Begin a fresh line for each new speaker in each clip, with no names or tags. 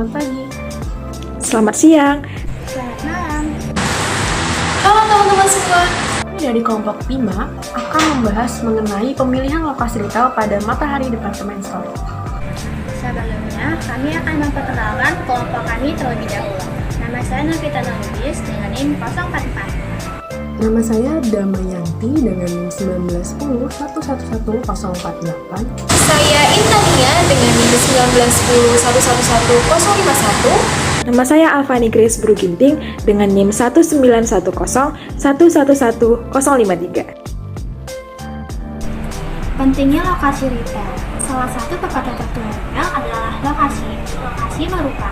selamat pagi.
Selamat siang.
Selamat malam.
Halo teman-teman semua. Kami dari kelompok 5 akan membahas mengenai pemilihan lokasi retail pada Matahari Department Store.
Sebelumnya, kami akan memperkenalkan kelompok kami terlebih dahulu. Nama saya Novita Nalubis dengan NIM 044.
Nama saya Damayanti dengan NIM 1910111048.
Saya Intania dengan NIM 1910111051.
Nama saya Alfani Grace Bruginting dengan NIM 1910111053.
Pentingnya lokasi retail. Salah satu pepatah tertua retail adalah lokasi. Lokasi merupakan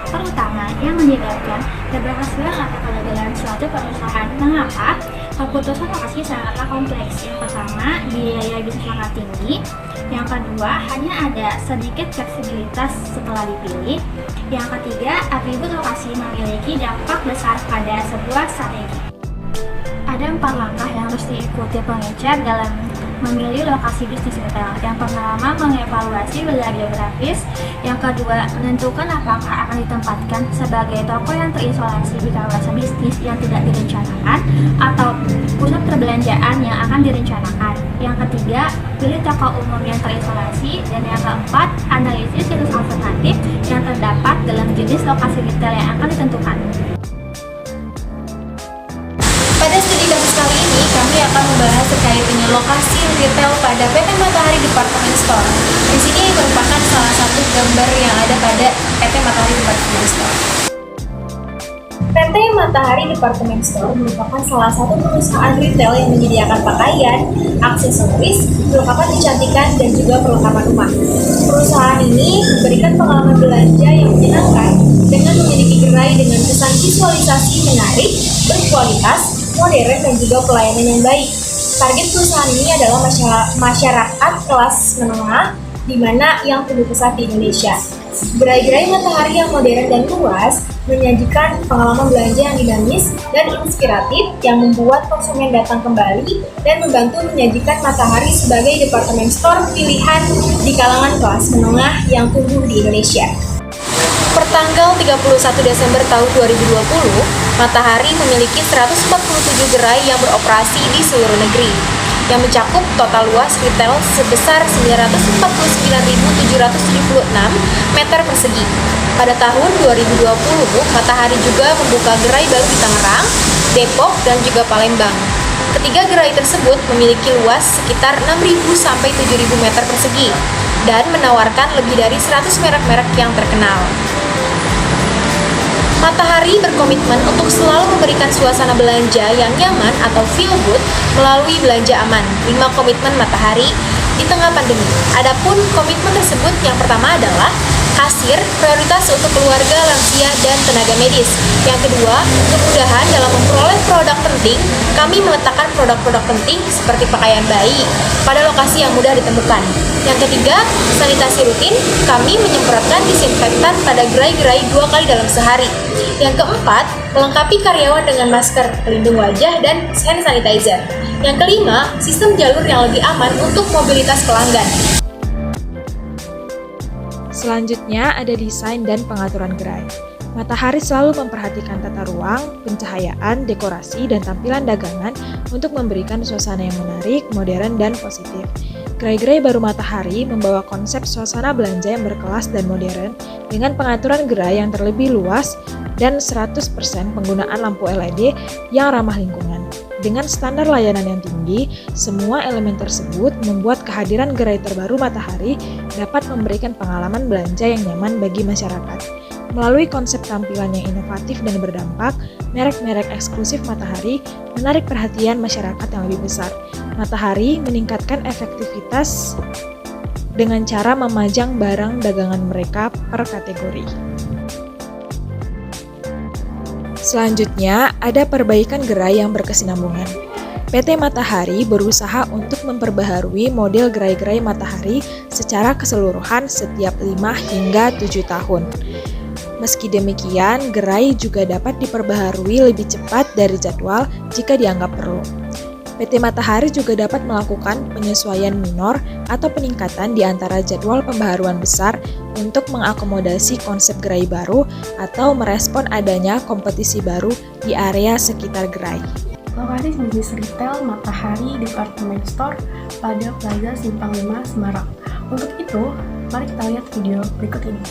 terutama yang menyebabkan keberhasilan atau kegagalan suatu perusahaan. Mengapa? Keputusan lokasi sangatlah kompleks. Yang pertama, biaya bisa sangat tinggi. Yang kedua, hanya ada sedikit fleksibilitas setelah dipilih. Yang ketiga, atribut lokasi memiliki dampak besar pada sebuah strategi. Ada 4 langkah yang harus diikuti pengecer dalam memilih lokasi bisnis retail. Yang pertama, mengevaluasi wilayah geografis. Yang kedua, menentukan apakah akan ditempatkan sebagai toko yang terisolasi di kawasan bisnis yang tidak direncanakan atau pusat perbelanjaan yang akan direncanakan. Yang ketiga, pilih toko umum yang terisolasi. Dan yang keempat, analisis situs alternatif yang terdapat dalam jenis lokasi retail yang akan ditentukan.
Pada studi kasus kali ini, kami akan membahas terkait dengan lokasi retail pada PT Matahari Department Store. Di sini merupakan salah satu gambar yang ada pada PT Matahari Department Store. PT Matahari Department Store merupakan salah satu perusahaan retail yang menyediakan pakaian, aksesoris, perlengkapan kecantikan, dan juga perlengkapan rumah. Perusahaan ini memberikan pengalaman belanja yang menyenangkan dengan memiliki gerai dengan kesan visualisasi menarik, berkualitas, modern, dan juga pelayanan yang baik. Target perusahaan ini adalah masyarakat kelas menengah di mana yang tumbuh pesat di Indonesia. Gerai-gerai Matahari yang modern dan luas menyajikan pengalaman belanja yang dinamis dan inspiratif yang membuat konsumen datang kembali dan membantu menyajikan Matahari sebagai departemen store pilihan di kalangan kelas menengah yang tumbuh di Indonesia.
Pertanggal 31 Desember tahun 2020, Matahari memiliki 147 gerai yang beroperasi di seluruh negeri, yang mencakup total luas retail sebesar 949.776 meter persegi. Pada tahun 2020, Matahari juga membuka gerai baru di Tangerang, Depok, dan juga Palembang. Ketiga gerai tersebut memiliki luas sekitar 6.000 sampai 7.000 meter persegi dan menawarkan lebih dari 100 merek-merek yang terkenal. Matahari berkomitmen untuk selalu memberikan suasana belanja yang nyaman atau feel good melalui belanja aman. 5 komitmen Matahari di tengah pandemi. Adapun komitmen tersebut yang pertama adalah kasir, prioritas untuk keluarga, lansia, dan tenaga medis. Yang kedua, kemudahan dalam memperoleh produk penting. Kami meletakkan produk-produk penting seperti pakaian bayi pada lokasi yang mudah ditemukan. Yang ketiga, sanitasi rutin. Kami menyemprotkan disinfektan pada gerai-gerai 2 kali dalam sehari. Yang keempat, melengkapi karyawan dengan masker, pelindung wajah, dan hand sanitizer. Yang kelima, sistem jalur yang lebih aman untuk mobilitas pelanggan.
Selanjutnya ada desain dan pengaturan gerai. Matahari selalu memperhatikan tata ruang, pencahayaan, dekorasi, dan tampilan dagangan untuk memberikan suasana yang menarik, modern, dan positif. Gerai-gerai baru Matahari membawa konsep suasana belanja yang berkelas dan modern dengan pengaturan gerai yang terlebih luas dan 100% penggunaan lampu LED yang ramah lingkungan. Dengan standar layanan yang tinggi, semua elemen tersebut membuat kehadiran gerai terbaru Matahari dapat memberikan pengalaman belanja yang nyaman bagi masyarakat. Melalui konsep tampilan yang inovatif dan berdampak, merek-merek eksklusif Matahari menarik perhatian masyarakat yang lebih besar. Matahari meningkatkan efektivitas dengan cara memajang barang dagangan mereka per kategori. Selanjutnya, ada perbaikan gerai yang berkesinambungan. PT Matahari berusaha untuk memperbaharui model gerai-gerai Matahari secara keseluruhan setiap 5 hingga 7 tahun. Meski demikian, gerai juga dapat diperbaharui lebih cepat dari jadwal jika dianggap perlu. PT Matahari juga dapat melakukan penyesuaian minor atau peningkatan di antara jadwal pembaharuan besar untuk mengakomodasi konsep gerai baru atau merespon adanya kompetisi baru di area sekitar gerai.
Lokasi bisnis retail Matahari Department Store pada Plaza Simpang 5 Semarang. Untuk itu, mari kita lihat video berikut ini.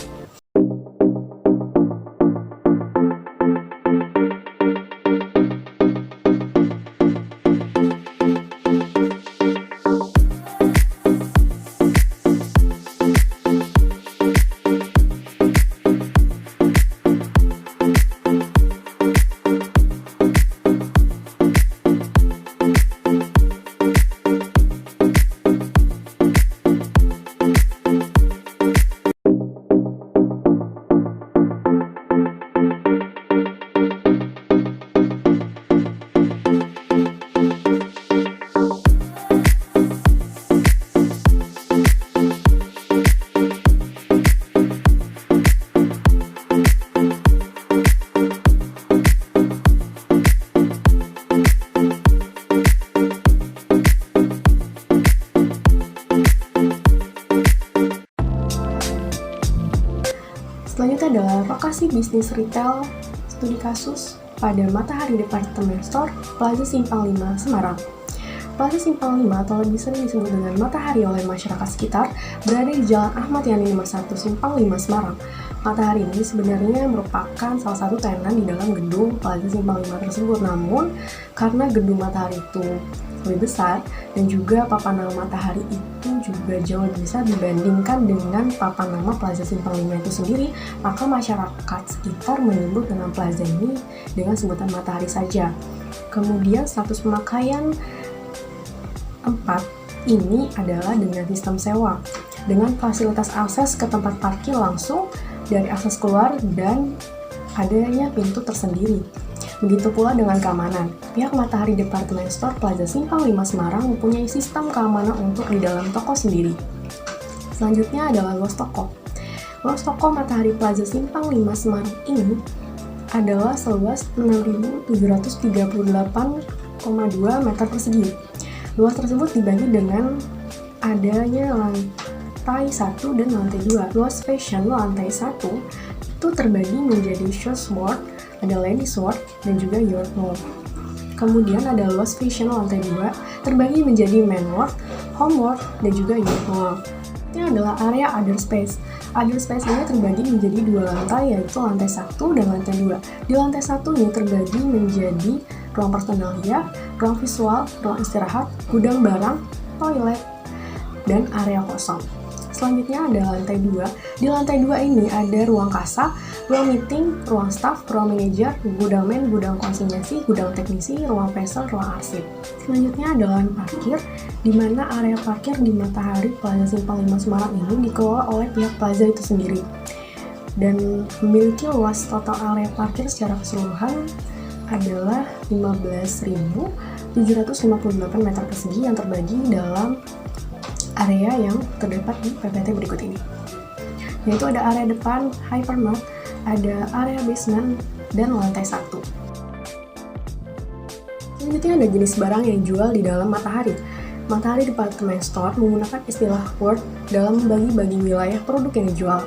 Selanjutnya adalah lokasi bisnis retail studi kasus pada Matahari Department Store, Plaza Simpang 5, Semarang. Plaza Simpang 5 atau lebih sering disebut dengan Matahari oleh masyarakat sekitar berada di Jalan Ahmad Yani 51, Simpang 5, Semarang. Matahari ini sebenarnya merupakan salah satu tenan di dalam gedung Plaza Simpang 5 tersebut. Namun, karena gedung Matahari itu lebih besar dan juga papan nama Matahari itu juga jauh lebih besar dibandingkan dengan papan nama Plaza Simpang 5 itu sendiri, maka masyarakat sekitar menyebut dengan plaza ini dengan sebutan Matahari saja. Kemudian status pemakaian 4 ini adalah dengan sistem sewa dengan fasilitas akses ke tempat parkir langsung dari akses keluar dan adanya pintu tersendiri. Begitu pula dengan keamanan. Pihak Matahari Department Store Plaza Simpang 5 Semarang mempunyai sistem keamanan untuk di dalam toko sendiri. Selanjutnya adalah luas toko. Luas toko Matahari Plaza Simpang 5 Semarang ini adalah seluas 6.738,2 meter persegi. Luas tersebut dibagi dengan adanya lantai 1 dan lantai 2. Luas fashion lantai 1 itu terbagi menjadi shoes ward, ada ladies ward, dan juga youth ward. Kemudian ada luas fashion lantai 2 terbagi menjadi men ward, home ward, dan juga youth ward. Ini adalah area other space. Other space ini terbagi menjadi 2 lantai, yaitu lantai 1 dan lantai 2. Di lantai 1 ini terbagi menjadi ruang personalia, ruang visual, ruang istirahat, gudang barang, toilet, dan area kosong. Selanjutnya ada lantai 2. Di lantai 2 ini ada ruang kasa, ruang meeting, ruang staff, ruang manajer, gudang men, gudang konsinyasi, gudang teknisi, ruang vessel, ruang arsip. Selanjutnya ada lahan parkir, di mana area parkir di Matahari Plaza Simpang 5 Semarang ini dikelola oleh pihak plaza itu sendiri dan memiliki luas total area parkir secara keseluruhan adalah 15.758 meter persegi yang terbagi dalam area yang terdapat di PPT berikut ini, yaitu ada area depan, hypermart, ada area basement, dan lantai 1. Selanjutnya ada jenis barang yang dijual di dalam Matahari. Matahari Department Store menggunakan istilah word dalam membagi-bagi wilayah produk yang dijual.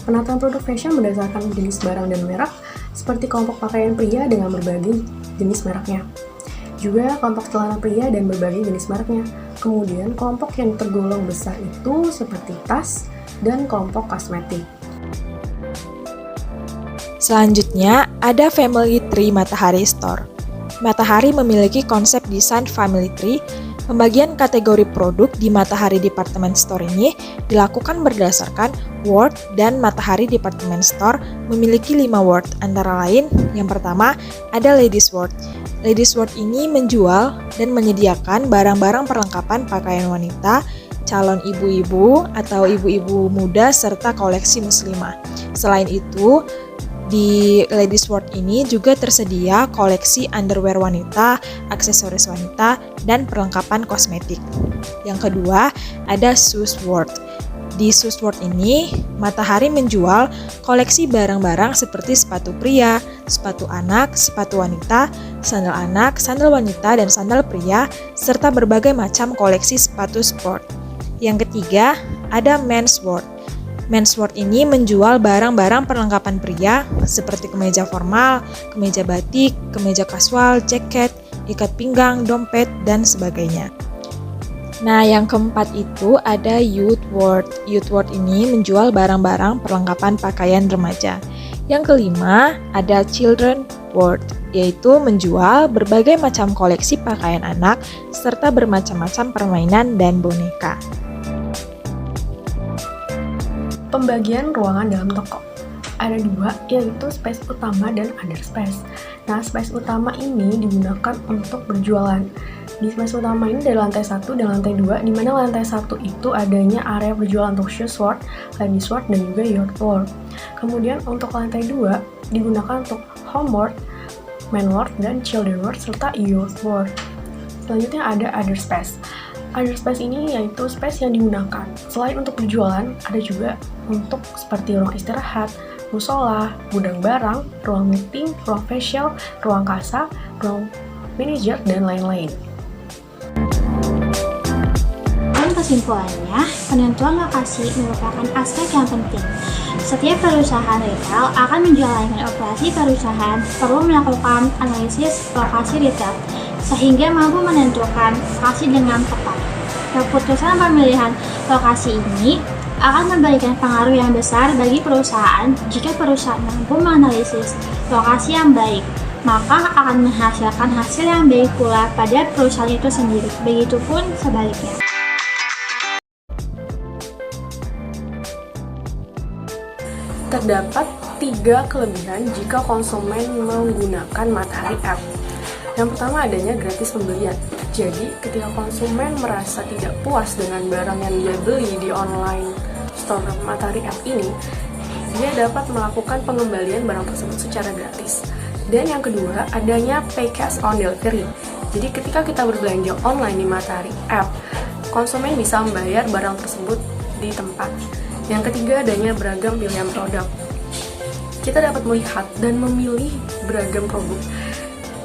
Penataan produk fashion berdasarkan jenis barang dan merek, seperti kelompok pakaian pria dengan berbagai jenis mereknya. Juga kelompok celana pria dan berbagai jenis mereknya. Kemudian kelompok yang tergolong besar itu seperti tas dan kelompok kosmetik.
Selanjutnya ada Family Tree Matahari Store. Matahari memiliki konsep desain Family Tree. Pembagian kategori produk di Matahari Department Store ini dilakukan berdasarkan word dan Matahari Department Store memiliki 5 word, antara lain yang pertama ada Ladies Ward. Ladies Ward ini menjual dan menyediakan barang-barang perlengkapan pakaian wanita, calon ibu-ibu atau ibu-ibu muda serta koleksi muslimah. Selain itu, di Ladies Ward ini juga tersedia koleksi underwear wanita, aksesoris wanita, dan perlengkapan kosmetik. Yang kedua, ada Shoes Ward. Di Susword ini, Matahari menjual koleksi barang-barang seperti sepatu pria, sepatu anak, sepatu wanita, sandal anak, sandal wanita, dan sandal pria, serta berbagai macam koleksi sepatu sport. Yang ketiga, ada Mensword. Mensword ini menjual barang-barang perlengkapan pria seperti kemeja formal, kemeja batik, kemeja kasual, jaket, ikat pinggang, dompet, dan sebagainya. Nah, yang keempat itu ada Youthworld. Youthworld ini menjual barang-barang perlengkapan pakaian remaja. Yang kelima ada Children World, yaitu menjual berbagai macam koleksi pakaian anak serta bermacam-macam permainan dan boneka.
Pembagian ruangan dalam toko. Ada dua, yaitu space utama dan other space. Nah, space utama ini digunakan untuk berjualan. Di space utama ini ada lantai 1 dan lantai 2, di mana lantai 1 itu adanya area berjualan untuk Shoesword, Ladysword, dan juga Youthworld. Kemudian untuk lantai 2 digunakan untuk Homeworld, Manworld, dan Childrenworld, serta Youthworld. Selanjutnya ada other space. Other space ini yaitu space yang digunakan selain untuk berjualan, ada juga untuk seperti ruang istirahat, musola, gudang barang, ruang meeting, ruang facial, ruang kasa, ruang manajer, dan lain-lain.
Kesimpulannya, penentuan lokasi merupakan aspek yang penting. Setiap perusahaan retail akan menjalankan operasi perusahaan perlu melakukan analisis lokasi retail, sehingga mampu menentukan lokasi dengan tepat. Keputusan pemilihan lokasi ini akan memberikan pengaruh yang besar bagi perusahaan. Jika perusahaan mampu menganalisis lokasi yang baik, maka akan menghasilkan hasil yang baik pula pada perusahaan itu sendiri. Begitupun sebaliknya.
Terdapat 3 kelebihan jika konsumen menggunakan Matahari App. Yang pertama adanya gratis pembelian. Jadi, ketika konsumen merasa tidak puas dengan barang yang dia beli di online store Matahari App ini, dia dapat melakukan pengembalian barang tersebut secara gratis. Dan yang kedua, adanya pay cash on delivery. Jadi, ketika kita berbelanja online di Matahari App, konsumen bisa membayar barang tersebut di tempat. Yang ketiga, adanya beragam pilihan produk. Kita dapat melihat dan memilih beragam produk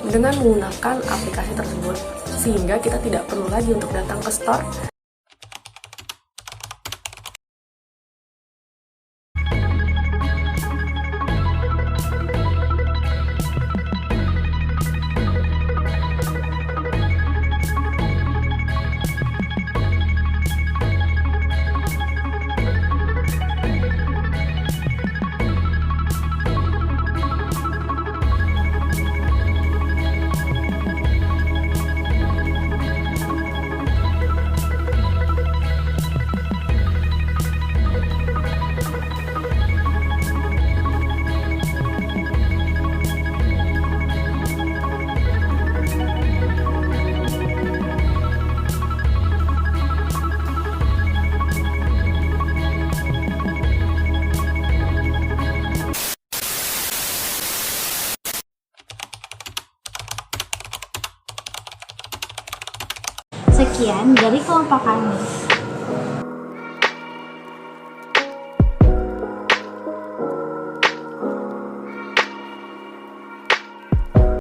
dengan menggunakan aplikasi tersebut, sehingga kita tidak perlu lagi untuk datang ke store.
Sekian dari kelompok kami.